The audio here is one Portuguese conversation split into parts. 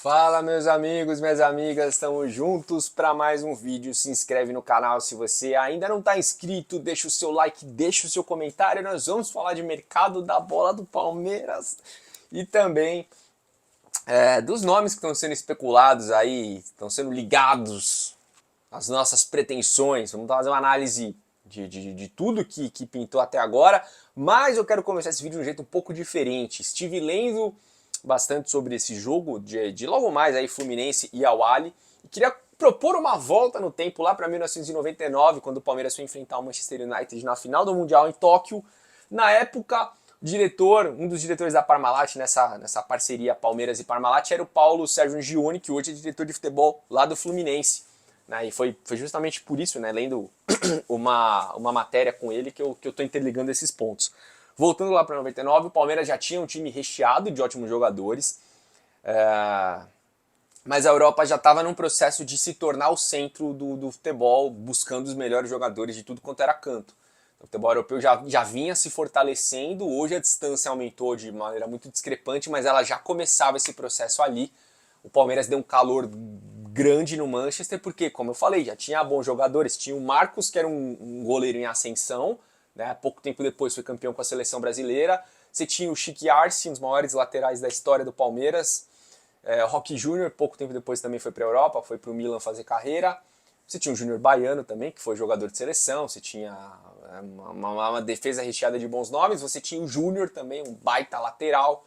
Fala meus amigos, minhas amigas, estamos juntos para mais um vídeo. Se inscreve no canal se você ainda não está inscrito, deixa o seu like, deixa o seu comentário. Nós vamos falar de mercado da bola do Palmeiras e também dos nomes que estão sendo especulados aí, estão sendo ligados às nossas pretensões. Vamos fazer uma análise de tudo que pintou até agora, mas eu quero começar esse vídeo de um jeito um pouco diferente. Estive lendo bastante sobre esse jogo de logo mais aí Fluminense e Al-Ahly e queria propor uma volta no tempo lá para 1999, quando o Palmeiras foi enfrentar o Manchester United na final do Mundial em Tóquio. Na época, um dos diretores da Parmalat nessa parceria Palmeiras e Parmalat era o Paulo Sérgio Gioni, que hoje é diretor de futebol lá do Fluminense. Né, e foi justamente por isso, né, lendo uma matéria com ele, que eu estou interligando esses pontos. Voltando lá para 99, o Palmeiras já tinha um time recheado de ótimos jogadores, mas a Europa já estava num processo de se tornar o centro do futebol, buscando os melhores jogadores de tudo quanto era canto. O futebol europeu já vinha se fortalecendo, hoje a distância aumentou de maneira muito discrepante, mas ela já começava esse processo ali. O Palmeiras deu um calor grande no Manchester, porque, como eu falei, já tinha bons jogadores. Tinha o Marcos, que era um goleiro em ascensão, né? Pouco tempo depois foi campeão com a seleção brasileira. Você tinha o Chique Arce, um dos maiores laterais da história do Palmeiras. Roque Júnior, pouco tempo depois também foi para a Europa, foi para o Milan fazer carreira. Você tinha o Júnior Baiano também, que foi jogador de seleção. Você tinha uma defesa recheada de bons nomes. Você tinha o Júnior também, um baita lateral.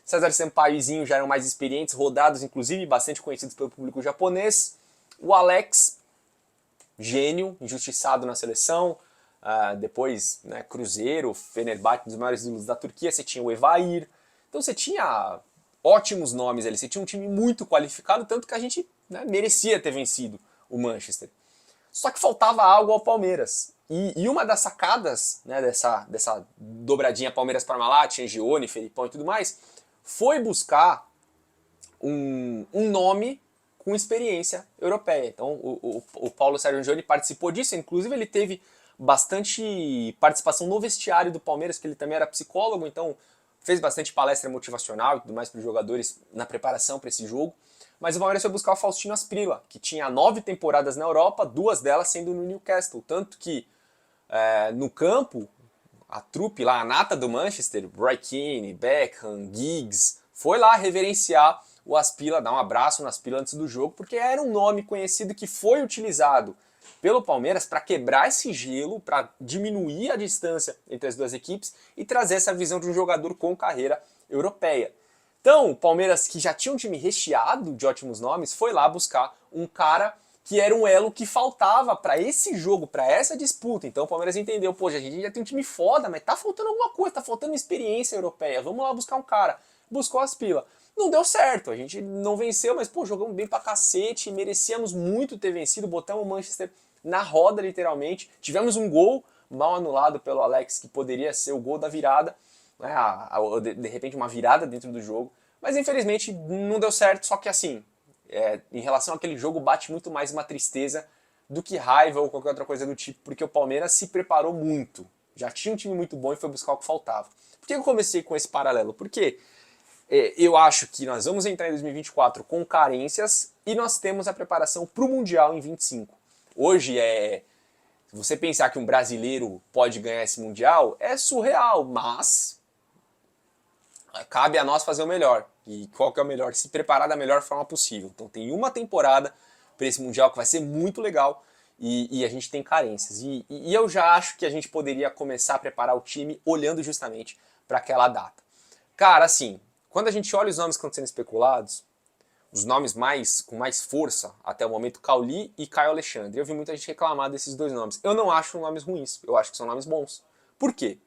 César Sampaio e Zinho já eram mais experientes, rodados, inclusive, bastante conhecidos pelo público japonês. O Alex, gênio, injustiçado na seleção. Depois, né, Cruzeiro, Fenerbahçe, um dos maiores ídolos da Turquia. Você tinha o Evair. Então você tinha ótimos nomes ali. Você tinha um time muito qualificado, tanto que a gente, né, merecia ter vencido o Manchester. Só que faltava algo ao Palmeiras. E uma das sacadas, né, dessa dobradinha Palmeiras-Parmalat, Angione, Felipão e tudo mais, foi buscar um nome com experiência europeia. Então o Paulo Sérgio Angione participou disso, inclusive ele teve bastante participação no vestiário do Palmeiras, que ele também era psicólogo, então fez bastante palestra motivacional e tudo mais para os jogadores na preparação para esse jogo. Mas o Palmeiras foi buscar o Faustino Asprilla, que tinha 9 temporadas na Europa, 2 delas sendo no Newcastle. Tanto que no campo, a trupe lá, a nata do Manchester, Roy Keane, Beckham, Giggs, foi lá reverenciar o Asprilla, dar um abraço no Asprilla antes do jogo, porque era um nome conhecido que foi utilizado pelo Palmeiras para quebrar esse gelo, para diminuir a distância entre as duas equipes e trazer essa visão de um jogador com carreira europeia. Então, o Palmeiras, que já tinha um time recheado de ótimos nomes, foi lá buscar um cara que era um elo que faltava para esse jogo, para essa disputa. Então o Palmeiras entendeu, poxa, a gente já tem um time foda, mas tá faltando alguma coisa, tá faltando experiência europeia, vamos lá buscar um cara. Buscou as pilas. Não deu certo, a gente não venceu, mas pô, jogamos bem pra cacete, merecíamos muito ter vencido, botamos o Manchester na roda literalmente, tivemos um gol mal anulado pelo Alex, que poderia ser o gol da virada, né, de repente uma virada dentro do jogo, mas infelizmente não deu certo, só que assim, em relação àquele jogo bate muito mais uma tristeza do que raiva ou qualquer outra coisa do tipo, porque o Palmeiras se preparou muito, já tinha um time muito bom e foi buscar o que faltava. Por que eu comecei com esse paralelo? Porque eu acho que nós vamos entrar em 2024 com carências e nós temos a preparação para o Mundial em 25. Hoje se você pensar que um brasileiro pode ganhar esse Mundial, é surreal, mas cabe a nós fazer o melhor. E qual que é o melhor? Se preparar da melhor forma possível. Então tem uma temporada para esse Mundial que vai ser muito legal e a gente tem carências. E eu já acho que a gente poderia começar a preparar o time olhando justamente para aquela data. Cara, assim, quando a gente olha os nomes que estão sendo especulados, os nomes com mais força até o momento, Cauli e Caio Alexandre. Eu vi muita gente reclamar desses dois nomes. Eu não acho nomes ruins, eu acho que são nomes bons. Por quê?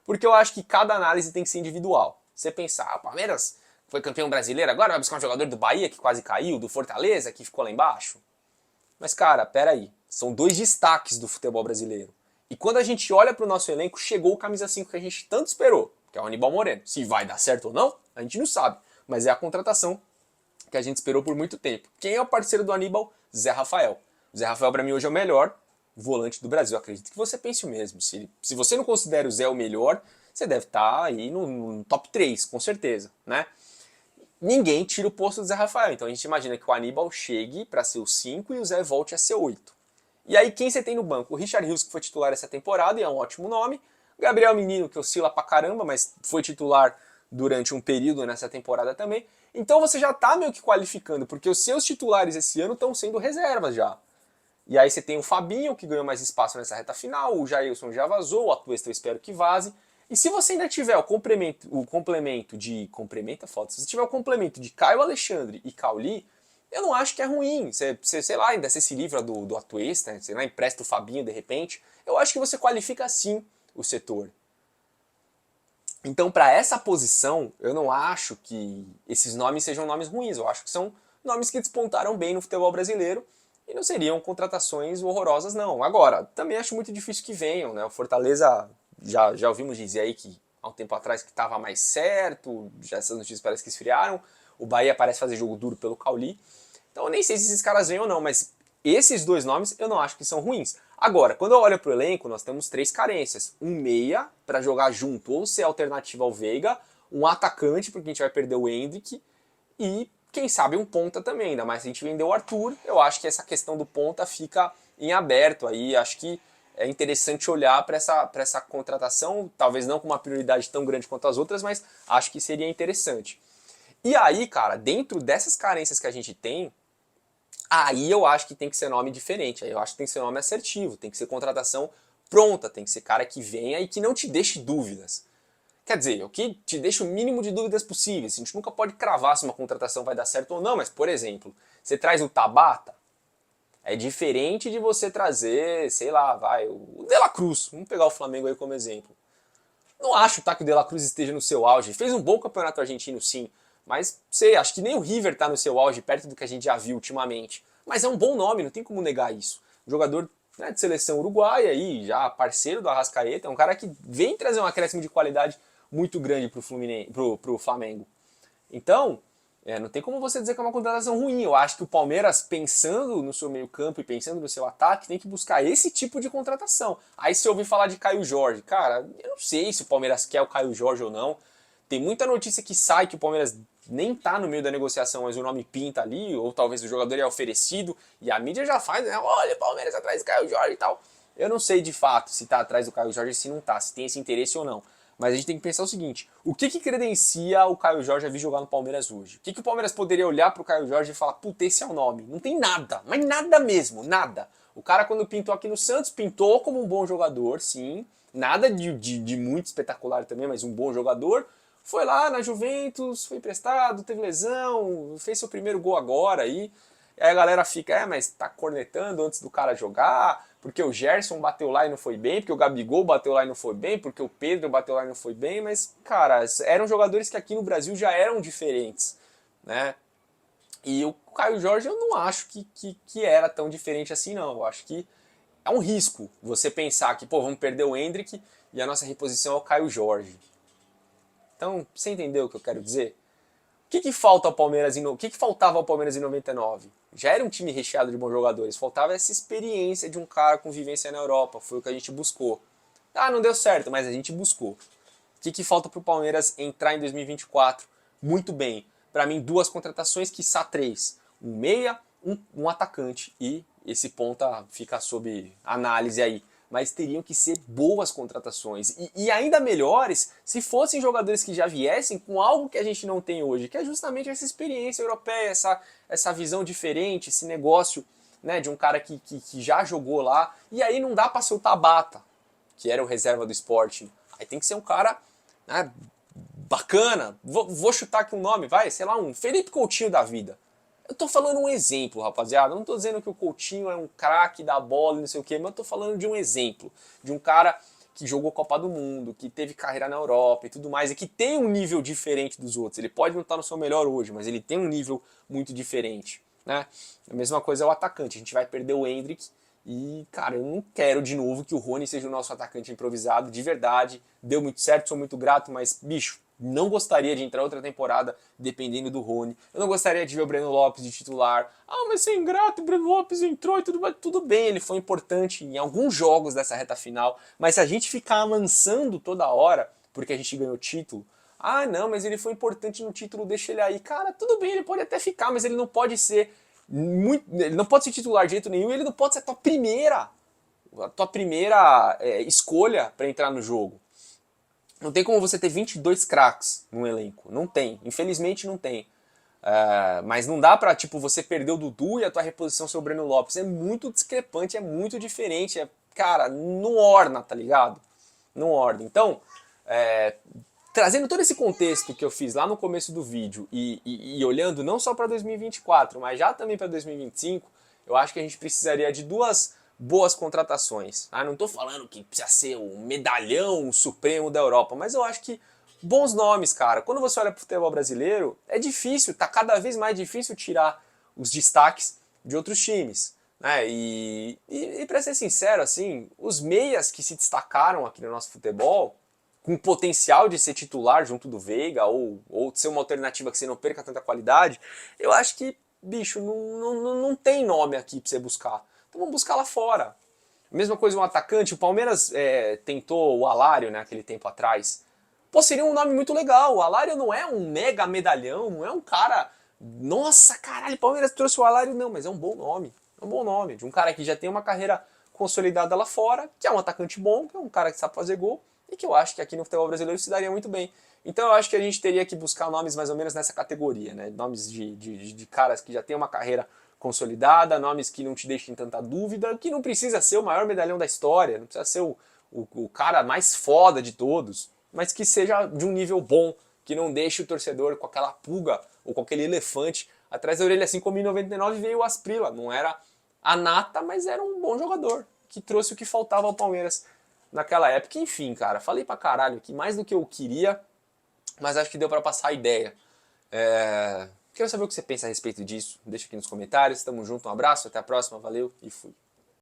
Porque eu acho que cada análise tem que ser individual. Você pensar, o Palmeiras foi campeão brasileiro, agora vai buscar um jogador do Bahia que quase caiu, do Fortaleza que ficou lá embaixo. Mas cara, peraí, são dois destaques do futebol brasileiro. E quando a gente olha para o nosso elenco, chegou o camisa 5 que a gente tanto esperou, que é o Aníbal Moreno. Se vai dar certo ou não, a gente não sabe, mas é a contratação que a gente esperou por muito tempo. Quem é o parceiro do Aníbal? Zé Rafael. O Zé Rafael para mim hoje é o melhor volante do Brasil. Eu acredito que você pense o mesmo. Se você não considera o Zé o melhor, você deve estar aí no top 3, com certeza, né? ninguém tira o posto do Zé Rafael. Então a gente imagina que o Aníbal chegue para ser o 5 e o Zé volte a ser 8. E aí quem você tem no banco? O Richard Rios, que foi titular essa temporada e é um ótimo nome. Gabriel Menino, que oscila pra caramba, mas foi titular durante um período nessa temporada também. Então você já tá meio que qualificando, porque os seus titulares esse ano estão sendo reservas já. E aí você tem o Fabinho, que ganhou mais espaço nessa reta final, o Jailson já vazou, o Atuesta eu espero que vaze. E se você ainda tiver o complemento de... Complemento é foda. Se você tiver o complemento de Caio Alexandre e Cauli, eu não acho que é ruim. Você sei lá, ainda se livra do Atuesta, sei lá, empresta o Fabinho de repente. Eu acho que você qualifica sim o setor. Então, para essa posição, eu não acho que esses nomes sejam nomes ruins. Eu acho que são nomes que despontaram bem no futebol brasileiro e não seriam contratações horrorosas, não. Agora, também acho muito difícil que venham, né? O Fortaleza, já ouvimos dizer aí que há um tempo atrás que estava mais certo, já essas notícias parece que esfriaram. O Bahia parece fazer jogo duro pelo Cauli. Então, eu nem sei se esses caras vêm ou não, mas esses dois nomes eu não acho que são ruins. Agora, quando eu olho pro elenco, nós temos 3 carências. Um meia, para jogar junto ou ser alternativa ao Veiga, um atacante, porque a gente vai perder o Hendrick, e quem sabe um ponta também, ainda mais se a gente vender o Arthur, eu acho que essa questão do ponta fica em aberto aí, acho que é interessante olhar para essa contratação, talvez não com uma prioridade tão grande quanto as outras, mas acho que seria interessante. E aí, cara, dentro dessas carências que a gente tem, aí eu acho que tem que ser nome diferente, aí eu acho que tem que ser nome assertivo, tem que ser contratação pronta, tem que ser cara que venha e que não te deixe dúvidas. Quer dizer, o que te deixa o mínimo de dúvidas possíveis. A gente nunca pode cravar se uma contratação vai dar certo ou não, mas, por exemplo, você traz o Tabata, é diferente de você trazer, sei lá, vai, o De La Cruz. Vamos pegar o Flamengo aí como exemplo. Não acho tá, que o De La Cruz esteja no seu auge. Fez um bom campeonato argentino, sim. Mas, sei, acho que nem o River tá no seu auge, perto do que a gente já viu ultimamente. Mas é um bom nome, não tem como negar isso. Jogador, né, de seleção uruguaia aí, já parceiro do Arrascaeta, é um cara que vem trazer um acréscimo de qualidade muito grande pro Flamengo. Então, não tem como você dizer que é uma contratação ruim. Eu acho que o Palmeiras, pensando no seu meio campo e pensando no seu ataque, tem que buscar esse tipo de contratação. Aí se eu ouvir falar de Caio Jorge, cara, eu não sei se o Palmeiras quer o Caio Jorge ou não. Tem muita notícia que sai que o Palmeiras nem tá no meio da negociação, mas o nome pinta ali, ou talvez o jogador é oferecido, e a mídia já faz, né? Olha, o Palmeiras atrás do Caio Jorge e tal. Eu não sei de fato se tá atrás do Caio Jorge, se não tá, se tem esse interesse ou não. Mas a gente tem que pensar o seguinte, o que credencia o Caio Jorge a vir jogar no Palmeiras hoje? O que o Palmeiras poderia olhar pro Caio Jorge e falar, puta, esse é o nome? Não tem nada, mas nada mesmo, nada. O cara quando pintou aqui no Santos, pintou como um bom jogador, sim. Nada de muito espetacular também, mas um bom jogador. Foi lá na Juventus, foi emprestado, teve lesão, fez seu primeiro gol agora aí. E aí a galera fica, mas tá cornetando antes do cara jogar, porque o Gerson bateu lá e não foi bem, porque o Gabigol bateu lá e não foi bem, porque o Pedro bateu lá e não foi bem, mas, cara, eram jogadores que aqui no Brasil já eram diferentes, né? E o Caio Jorge eu não acho que era tão diferente assim, não. Eu acho que é um risco você pensar que, pô, vamos perder o Hendrick e a nossa reposição é o Caio Jorge. Então, você entendeu o que eu quero dizer? O que falta ao Palmeiras o que faltava ao Palmeiras em 99? Já era um time recheado de bons jogadores, faltava essa experiência de um cara com vivência na Europa, foi o que a gente buscou. Ah, não deu certo, mas a gente buscou. O que falta para o Palmeiras entrar em 2024 muito bem? Para mim, 2 contratações, quiçá 3. Um meia, um atacante e esse ponta fica sob análise aí. Mas teriam que ser boas contratações e ainda melhores se fossem jogadores que já viessem com algo que a gente não tem hoje, que é justamente essa experiência europeia, essa visão diferente, esse negócio, né, de um cara que já jogou lá. E aí não dá para ser o Tabata, que era o reserva do Sporting. Aí tem que ser um cara, né, bacana. Vou chutar aqui um nome, vai, sei lá, um Felipe Coutinho da vida. Eu tô falando um exemplo, rapaziada. Eu não tô dizendo que o Coutinho é um craque da bola e não sei o quê, mas eu tô falando de um exemplo. De um cara que jogou Copa do Mundo, que teve carreira na Europa e tudo mais, e que tem um nível diferente dos outros. Ele pode não estar no seu melhor hoje, mas ele tem um nível muito diferente, né? A mesma coisa é o atacante. A gente vai perder o Hendrick e, cara, eu não quero de novo que o Rony seja o nosso atacante improvisado, de verdade. Deu muito certo, sou muito grato, mas, bicho, não gostaria de entrar outra temporada dependendo do Rony. Eu não gostaria de ver o Breno Lopes de titular. Ah, mas você é ingrato, o Breno Lopes entrou e tudo bem, ele foi importante em alguns jogos dessa reta final. Mas se a gente ficar amansando toda hora, porque a gente ganhou título, Ah, não, mas ele foi importante no título, deixa ele aí. Cara, tudo bem, ele pode até ficar, mas ele não pode ser ele não pode ser titular de jeito nenhum, ele não pode ser a tua primeira escolha para entrar no jogo. Não tem como você ter 22 craques num elenco. Não tem. Infelizmente não tem. Mas não dá pra, tipo, você perder o Dudu e a tua reposição ser o Breno Lopes. É muito discrepante, é muito diferente. Cara, não orna, tá ligado? Não orna. Então, trazendo todo esse contexto que eu fiz lá no começo do vídeo e olhando não só para 2024, mas já também para 2025, eu acho que a gente precisaria de duas boas contratações. Não estou falando que precisa ser o medalhão supremo da Europa, mas eu acho que bons nomes, cara. Quando você olha para o futebol brasileiro, é difícil, tá cada vez mais difícil tirar os destaques de outros times. Né? E para ser sincero, assim, os meias que se destacaram aqui no nosso futebol, com potencial de ser titular junto do Veiga, ou de ser uma alternativa que você não perca tanta qualidade, eu acho que, bicho, não tem nome aqui pra você buscar. Então vamos buscar lá fora. Mesma coisa um atacante, o Palmeiras tentou o Alário, né, aquele tempo atrás. Pô, seria um nome muito legal. O Alário não é um mega medalhão, não é um cara... Nossa, caralho, o Palmeiras trouxe o Alário. Não, mas é um bom nome. É um bom nome. De um cara que já tem uma carreira consolidada lá fora, que é um atacante bom, que é um cara que sabe fazer gol, e que eu acho que aqui no futebol brasileiro se daria muito bem. Então eu acho que a gente teria que buscar nomes mais ou menos nessa categoria, né? Nomes de caras que já têm uma carreira consolidada, nomes que não te deixem tanta dúvida, que não precisa ser o maior medalhão da história, não precisa ser o cara mais foda de todos, mas que seja de um nível bom, que não deixe o torcedor com aquela pulga ou com aquele elefante atrás da orelha, assim como em 99 veio o Asprilla. Não era a nata, mas era um bom jogador, que trouxe o que faltava ao Palmeiras naquela época. Enfim, cara, falei pra caralho aqui, mais do que eu queria, mas acho que deu pra passar a ideia. Quero saber o que você pensa a respeito disso, deixa aqui nos comentários, tamo junto, um abraço, até a próxima, valeu e fui.